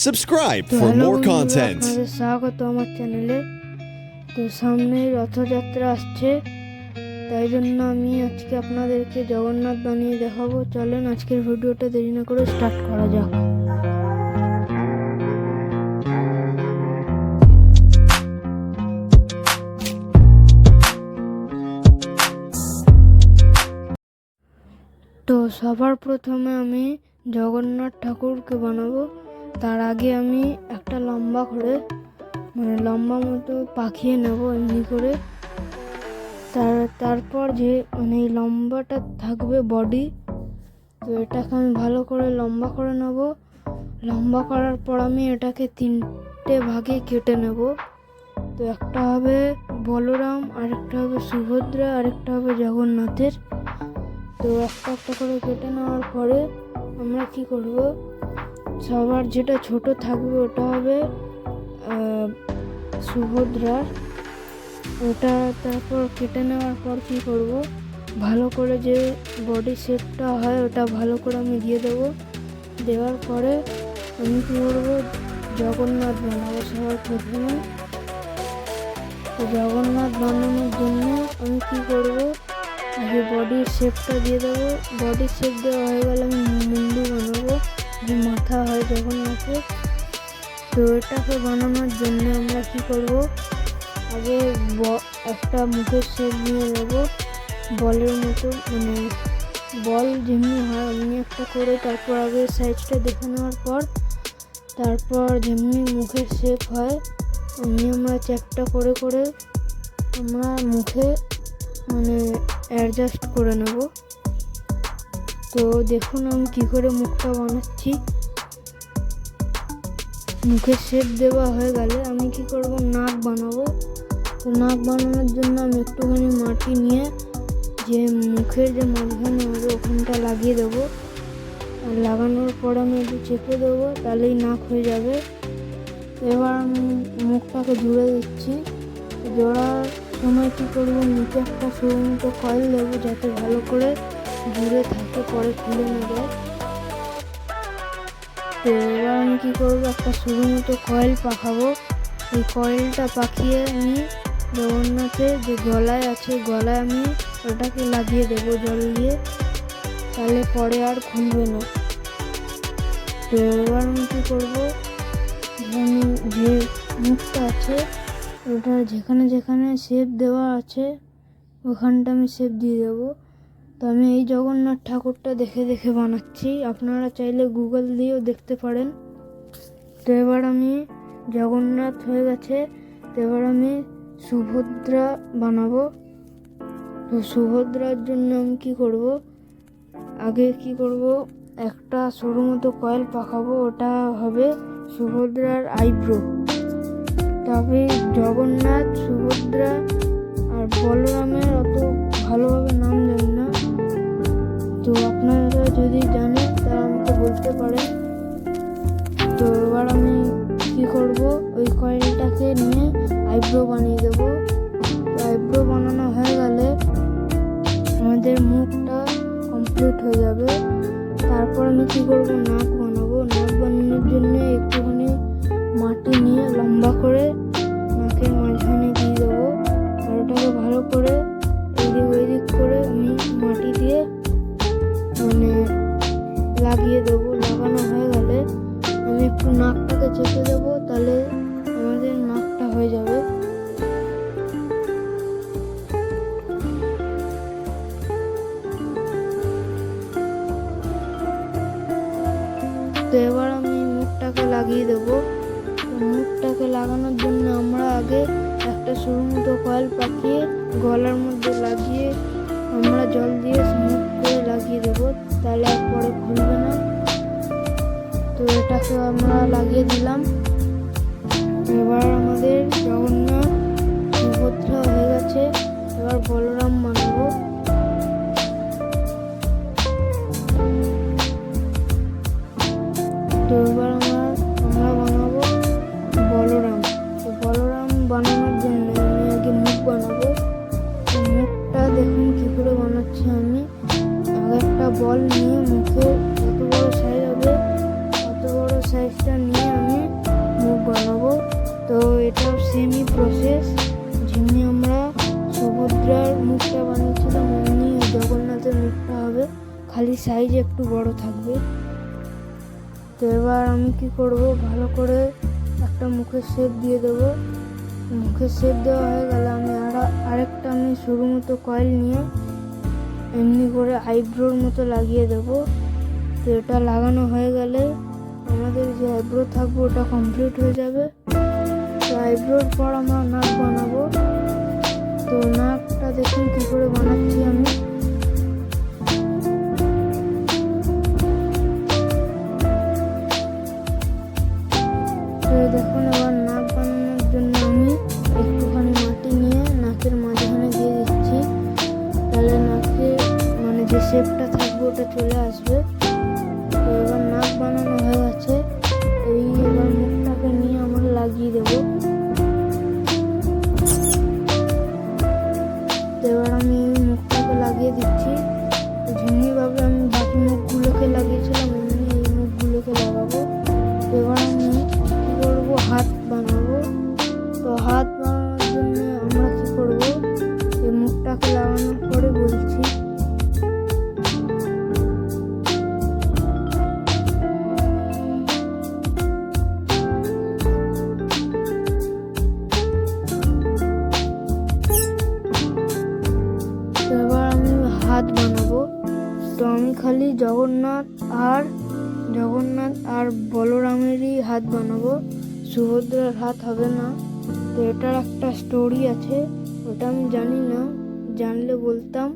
Subscribe তো for hello more বন্ধুরা, content. আপনাদের স্বাগত আমার চ্যানেলে। তো সামনে রথযাত্রা আসছে, তাই জন্য আমি আজকে আপনাদেরকে জগন্নাথ বানিয়ে দেখাবো। চলেন আজকের ভিডিওটা দেরি না করে স্টার্ট করা যাক। তো সবার প্রথমে আমি জগন্নাথ ঠাকুরকে বানাবো। তার আগে আমি একটা লম্বা করে লম্বা মতো পাখিয়ে নেব এমনি করে। তারপর যে এই লম্বাটা থাকবে বডি, তো এটাকে আমি ভালো করে লম্বা করে নেব। লম্বা করার পর আমি এটাকে তিনটে ভাগে কেটে নেব। তো একটা হবে বলরাম, আরেকটা হবে সুভদ্রা, আরেকটা হবে জগন্নাথের। তো একটা একটা করে কেটে নেওয়ার পরে আমরা কি করব, সবার যেটা ছোট থাকবে ওটা হবে সুভদ্রার। ওটা তারপর কেটে নেওয়ার পর কি করব, ভালো করে যে বডি শেপটা হয় ওটা ভালো করে আমি দিয়ে দেবো। দেওয়ার পরে আমি কী করবো, জগন্নাথ বানাবো সবার প্রথমে। তো জগন্নাথ বানানোর জন্য আমি কি করব, আগে বডির শেপটা দিয়ে দেবো। বডির শেপ দেওয়া হয়ে গেলে আমি মুন্ডু বানাবো, যে মাথা হয় জগন্নাথের। তো এটাকে বানানোর জন্য আমরা কি করব, আগে একটা মুখের শেপ নিয়ে নেব, বলের মতো, বল যেমনি হয় অমনি একটা করে। তারপর আগে সাইজটা দেখে নেওয়ার পর তারপর যেমনি মুখের শেপ হয় অমনি আমরা চ্যাপটা করে করে আমরা মুখে অ্যাডজাস্ট করে নেব। তো দেখুন আমি কি করে মুখটা বানাচ্ছি। মুখের শেপ দেওয়া হয়ে গেলে আমি কি করব, নাক বানাবো। তো নাক বানানোর জন্য আমি একটুখানি মাটি নিয়ে যে মুখের যে মাঝখানে হবে ওখানটা লাগিয়ে দেবো। আর লাগানোর পর আমি একটু চেপে দেবো, তাহলেই নাক হয়ে যাবে। এবার আমি মুখটাকে জুড়ে দিচ্ছি। জোড়ার সময় কী করবো, নিচে একটা সরু মতো কয়েল দেবো যাতে ভালো করে জুড়ে থাকে, পরে খুলে না যায়। তো এবার আমি কী করবো, একটা সরু মতো কয়েল পাকাবো। এই কয়েলটা পাকিয়ে আমি জগন্নাথের যে গলায় আছে, গলায় আমি ওটাকে লাগিয়ে দেবো জল দিয়ে, তাহলে পরে আর খুলবে না। তো এবার আমি কী করবো, আমি যে মুখটা আছে ওটা যেখানে যেখানে শেপ দেওয়া আছে ওখানটা আমি শেপ দিয়ে দেবো। তো আমি এই জগন্নাথ ঠাকুরটা দেখে দেখে বানাচ্ছি, আপনারা চাইলে গুগল দিয়েও দেখতে পারেন। তো এবার আমি জগন্নাথ হয়ে গেছে, তো এবার আমি সুভদ্রা বানাবো। তো সুভদ্রার জন্য আমি কী করব, আগে কি করব, একটা সরু মতো কয়েল পাকাবো, ওটা হবে সুভদ্রার আইব্রো। তবে জগন্নাথ, সুভদ্রা আর বলরামের অত ভালোভাবে নাম জানি না, তো আপনারা যদি জানেন তারা আমাকে বলতে পারেন। তো এবার আমি কী করব, ওই কয়েলটাকে নিয়ে আইব্রো বানিয়ে দেবো। তো আইব্রো বানানো হয়ে গেলে আমাদের মুখটা কমপ্লিট হয়ে যাবে। তারপর আমি কী করব, নাক বানাবো। নাক বানানোর জন্য একটুখানি মাটি নিয়ে লম্বা করে নাকের মাঝখানে দিয়ে দেবো। আর ওটাকে ভালো করে এদিক ওইদিক করে আমি মাটি দিয়ে লাগিয়ে দেবো। লাগানো হয়ে গেলে আমি একটু নাকটাকে চেপে দেবো, তাহলে আমাদের নাকটা হয়ে যাবে। তো এবার আমি মুখটাকে লাগিয়ে দেবো। মুখটাকে লাগানোর জন্য আমরা আগে একটা সরু মতো কয়েল পাকিয়ে গলার মধ্যে লাগিয়ে আমরা জল দিয়ে স্মুথ করে লাগিয়ে দেবো, তাহলে আর পরে খুলবে না। তো এটাকে আমরা লাগিয়ে দিলাম। এবার আমাদের জগন্নাথ, সুভদ্রা হয়ে গেছে। এবার বলরাম বানাবো। তো এবার আমরা বানাবো বলরাম। তো বলরাম বানানোর জন্য আমি আগে মুখ বানাবো। তো মুখটা দেখুন কী করে বানাচ্ছি আমি। আগে একটা বল নিয়ে মুখে যত বড় সাইজ হবে তত বড় সাইজটা নিয়ে আমি সেমই প্রসেস, যেমনি আমরা সুভদ্রার মুখটা বানিয়েছিলাম অমনি জগন্নাথের মুখটা হবে, খালি সাইজ একটু বড় থাকবে। তো এবার আমি কি করব, ভালো করে একটা মুখের শেপ দিয়ে দেবো। মুখের শেপ দেওয়া হয়ে গেলে আমি আরেকটা আমি সরু মতো কয়েল নিয়ে এমনি করে আইব্রোর মতো লাগিয়ে দেব। তো এটা লাগানো হয়ে গেলে আমাদের যে আইব্রো থাকবে ওটা কমপ্লিট হয়ে যাবে। তো আইব্রোর পর আমরা নাক বানাবো। তো নাকটা দেখুন কী করে বানাচ্ছি আমি। তো দেখুন এবার নাক বানানোর জন্য আমি একটুখানি মাটি নিয়ে নাকের মাঝখানে দিয়ে দিচ্ছি, তাহলে নাকের মানে যে শেপটা থাকবে ওটা চলে আসবে। তো এবার নাক বানানো হয়ে গেছে, এবার মুখটাকে নিয়ে আমরা লাগিয়ে দেবো। এবার আমি মুখটাকে লাগিয়ে দিচ্ছি, যেমনিভাবে আমি বাকি মুখগুলোকে লাগিয়েছিলাম এমনি এই মুখগুলোকে লাগাবো। এবার আমি কী করবো, হাত বানাবো। তো হাত বানানোর জন্য আমরা কী করবো, এই মুখটাকে লাগানোর পরে বলছি। তো এবার আমি হাত বানাবো। তো আমি খালি জগন্নাথ আর বলরামেরই হাত বানাবো, সুভদ্রার হাত হবে না। তো এটার একটা স্টোরি আছে, ওটা আমি জানি না, জানলে বলতাম।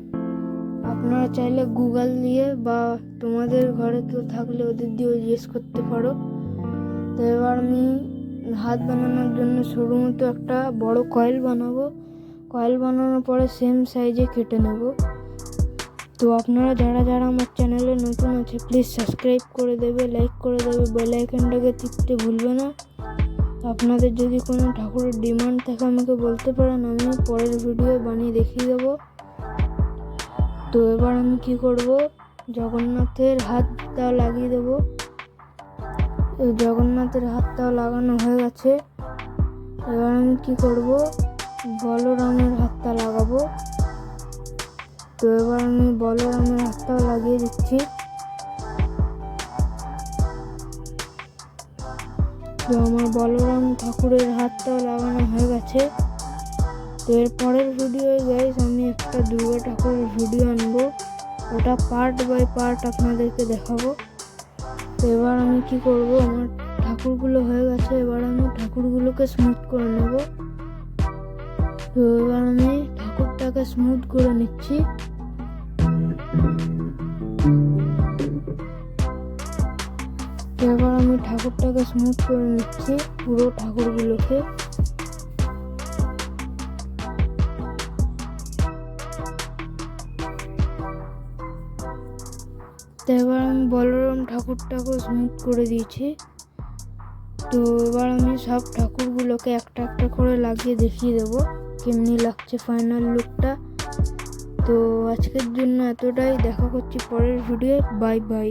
আপনারা চাইলে গুগল দিয়ে বা তোমাদের ঘরে কেউ থাকলে ওদের দিয়েও জিজ্ঞেস করতে পারো। তো এবার আমি হাত বানানোর জন্য সরু মতো একটা বড় কয়েল বানাবো। কয়েল বানানোর পরে সেম সাইজে কেটে নেব। তো আপনারা যারা আমার চ্যানেলে নতুন আছে প্লিজ সাবস্ক্রাইব করে দেবে, লাইক করে দেবে, বেল আইকনটাকে টিপতে ভুলবে না। আপনাদের যদি কোনো ঠাকুরের ডিমান্ড থাকে আমাকে বলতে পারেন, আমি পরের ভিডিও বানিয়ে দেখিয়ে দেবো। তো এবার আমি কি করব, জগন্নাথের হাতটাও লাগিয়ে দেবো। জগন্নাথের হাতটাও লাগানো হয়ে গেছে। এবার আমি কি করব, বলরামের হাতটা লাগাবো। তো এবার আমি বলরামের হাতটাও লাগিয়ে দিচ্ছি। তো আমার বলরাম ঠাকুরের হাতটাও লাগানো হয়ে গেছে। তো এর পরের ভিডিও গাইস আমি একটা দুর্গা ঠাকুরের ভিডিও আনবো, ওটা পার্ট বাই পার্ট আপনাদেরকে দেখাবো। তো এবার আমি কি করব, আমার ঠাকুরগুলো হয়ে গেছে, এবার আমি ঠাকুরগুলোকে স্মুথ করে নেব। তো এবার আমি ঠাকুরটাকে স্মুথ করে নিচ্ছি। এবার আমি ঠাকুরটাকে স্মুথ করে নিচ্ছি পুরো ঠাকুরগুলোকে। তো এবার আমি বলরাম ঠাকুরটাকে স্মুথ করে দিয়েছি। তো এবার আমি সব ঠাকুরগুলোকে একটা একটা করে লাগিয়ে দেখিয়ে দেবো কেমনি লাগছে ফাইনাল লুকটা। তো আজকের জন্য এতটাই, দেখা করছি পরের ভিডিও, বাই বাই।